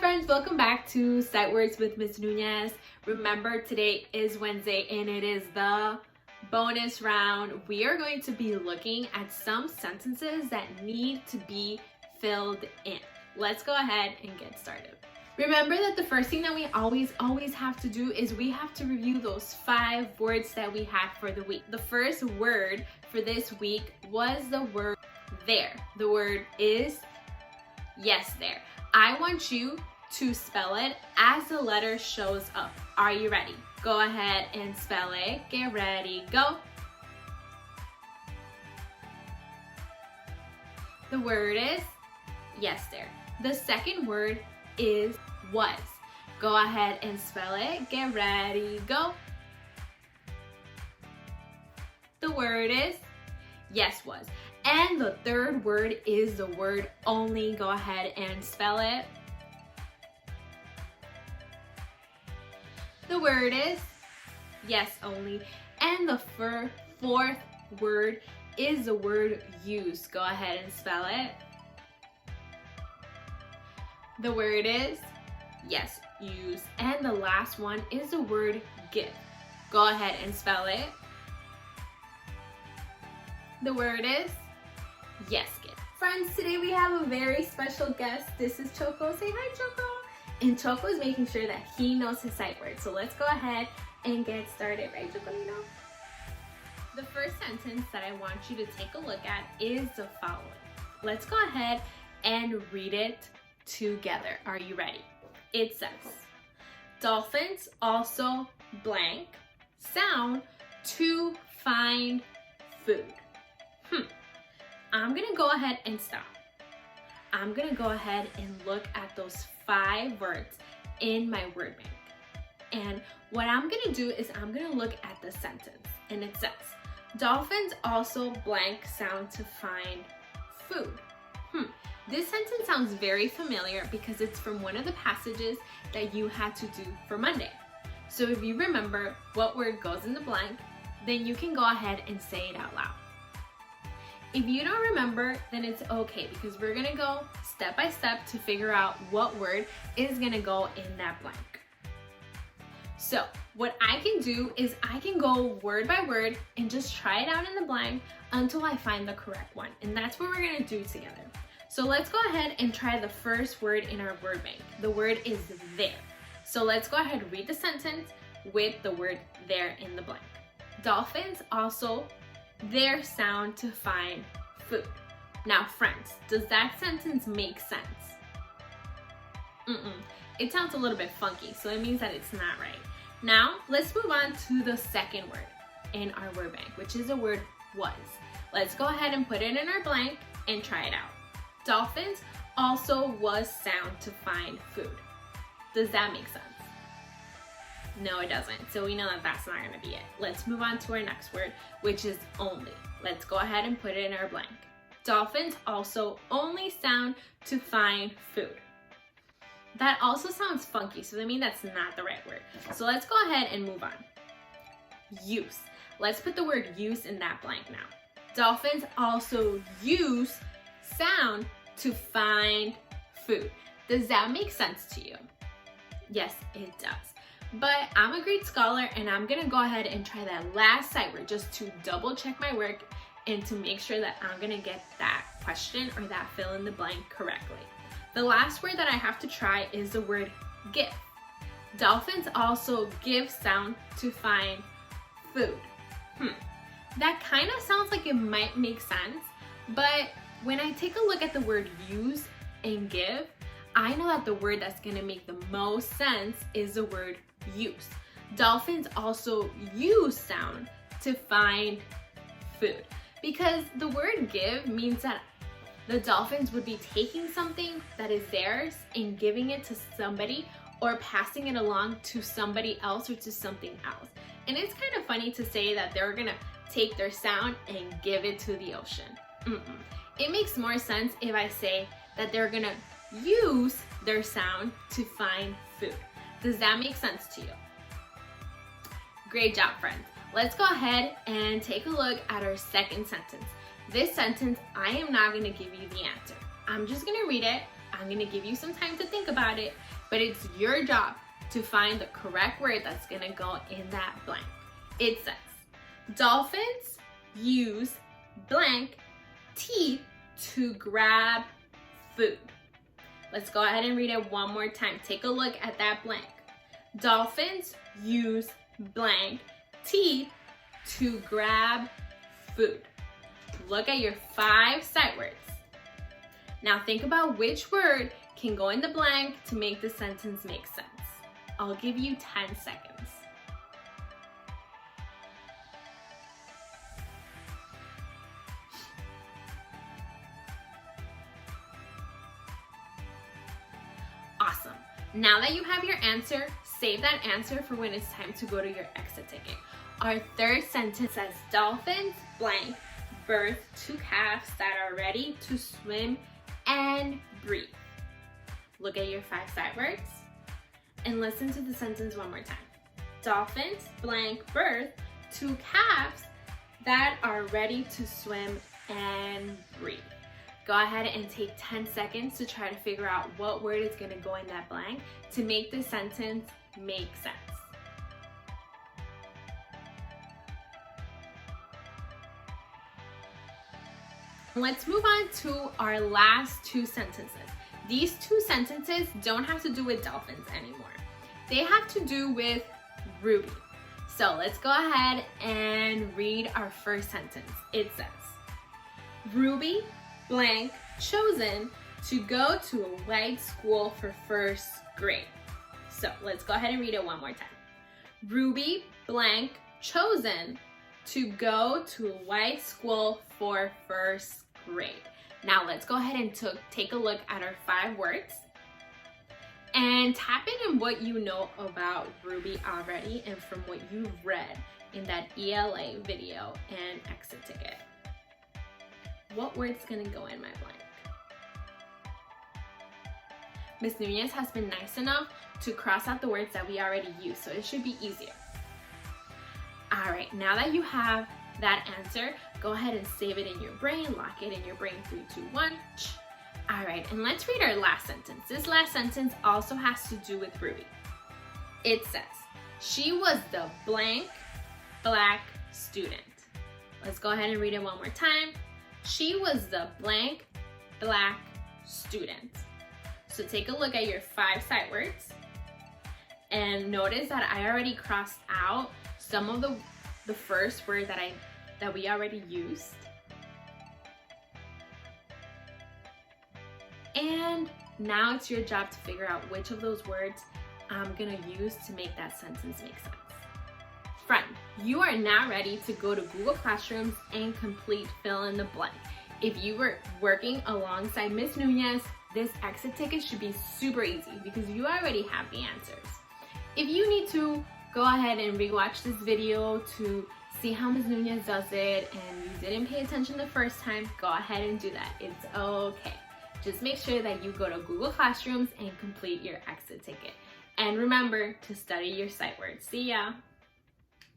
friends, welcome back to Sight Words with Ms. Nunez. Remember, today is Wednesday and it is the bonus round. We are going to be looking at some sentences that need to be filled in. Let's go ahead and get started. Remember that the first thing that we always have to do is we have to review those 5 words that we had for the week. The first word for this week was the word there. The word is yes, there. I want you to spell it as the letter shows up. Are you ready? Go ahead and spell it. Get ready, go. The word is yes, there. The second word is was. Go ahead and spell it. Get ready, go. The word is yes, was. And the third word is the word only. Go ahead and spell it. The word is yes, only. And the fourth word is the word use. Go ahead and spell it. The word is yes, use. And the last one is the word give. Go ahead and spell it. The word is yes, give. Friends, today we have a very special guest. This is Choco. Say hi, Choco. And Choco is making sure that he knows his sight words. So let's go ahead and get started. Right, Chocolino? The first sentence that I want you to take a look at is the following. Let's go ahead and read it together. Are you ready? It says, dolphins also blank sound to find food. I'm gonna go ahead and stop. I'm gonna go ahead and look at those 5 words in my word bank. And what I'm gonna do is I'm gonna look at the sentence, and it says, dolphins also blank sound to find food. This sentence sounds very familiar because it's from one of the passages that you had to do for Monday. So if you remember what word goes in the blank, then you can go ahead and say it out loud. If you don't remember, then it's okay because we're gonna go step by step to figure out what word is gonna go in that blank. So what I can do is I can go word by word and just try it out in the blank until I find the correct one. And that's what we're gonna do together. So let's go ahead and try the first word in our word bank. The word is there. So let's go ahead and read the sentence with the word there in the blank. Dolphins also their sound to find food. Now friends, does that sentence make sense? It sounds a little bit funky, so it means that it's not right. Now let's move on to the second word in our word bank, which is the word was. Let's go ahead and put it in our blank and try it out. Dolphins also was sound to find food. Does that make sense? No, it doesn't. So we know that that's not gonna be it. Let's move on to our next word, which is only. Let's go ahead and put it in our blank. Dolphins also only sound to find food. That also sounds funky, so that means that's not the right word. So let's go ahead and move on. Use. Let's put the word use in that blank now. Dolphins also use sound to find food. Does that make sense to you? Yes, it does. But I'm a great scholar and I'm gonna go ahead and try that last sight word just to double check my work and to make sure that I'm gonna get that question or that fill in the blank correctly. The last word that I have to try is the word give. Dolphins also give sound to find food. That kind of sounds like it might make sense, but when I take a look at the word use and give, I know that the word that's gonna make the most sense is the word use. Dolphins also use sound to find food because the word give means that the dolphins would be taking something that is theirs and giving it to somebody or passing it along to somebody else or to something else. And it's kind of funny to say that they're gonna take their sound and give it to the ocean. It makes more sense if I say that they're gonna use their sound to find food. Does that make sense to you? Great job, friends. Let's go ahead and take a look at our second sentence. This sentence, I am not gonna give you the answer. I'm just gonna read it. I'm gonna give you some time to think about it, but it's your job to find the correct word that's gonna go in that blank. It says, dolphins use blank teeth to grab food. Let's go ahead and read it one more time. Take a look at that blank. Dolphins use blank teeth to grab food. Look at your 5 sight words. Now think about which word can go in the blank to make the sentence make sense. I'll give you 10 seconds. Awesome. Now that you have your answer, save that answer for when it's time to go to your exit ticket. Our third sentence says, dolphins blank birth 2 calves that are ready to swim and breathe. Look at your 5 sight words and listen to the sentence one more time. Dolphins blank birth 2 calves that are ready to swim and breathe. Go ahead and take 10 seconds to try to figure out what word is going to go in that blank to make the sentence make sense. Let's move on to our last 2 sentences. These 2 sentences don't have to do with dolphins anymore. They have to do with Ruby. So let's go ahead and read our first sentence. It says, Ruby blank chosen to go to a white school for 1st grade. So let's go ahead and read it one more time. Ruby blank chosen to go to a white school for 1st grade. Now let's go ahead and take a look at our 5 words and tap in what you know about Ruby already and from what you've read in that ELA video and exit ticket. What word's gonna go in my blank? Ms. Nunez has been nice enough to cross out the words that we already used, so it should be easier. All right, now that you have that answer, go ahead and save it in your brain, lock it in your brain, 3, 2, 1. All right, and let's read our last sentence. This last sentence also has to do with Ruby. It says, she was the blank black student. Let's go ahead and read it one more time. She was the blank black student. So take a look at your 5 sight words and notice that I already crossed out some of the first word that we already used. And now it's your job to figure out which of those words I'm gonna use to make that sentence make sense. Friend, you are now ready to go to Google Classrooms and complete fill in the blank. If you were working alongside Ms. Nunez, this exit ticket should be super easy because you already have the answers. If you need to, go ahead and rewatch this video to see how Ms. Nunez does it and you didn't pay attention the first time, go ahead and do that. It's okay. Just make sure that you go to Google Classrooms and complete your exit ticket. And remember to study your sight words. See ya!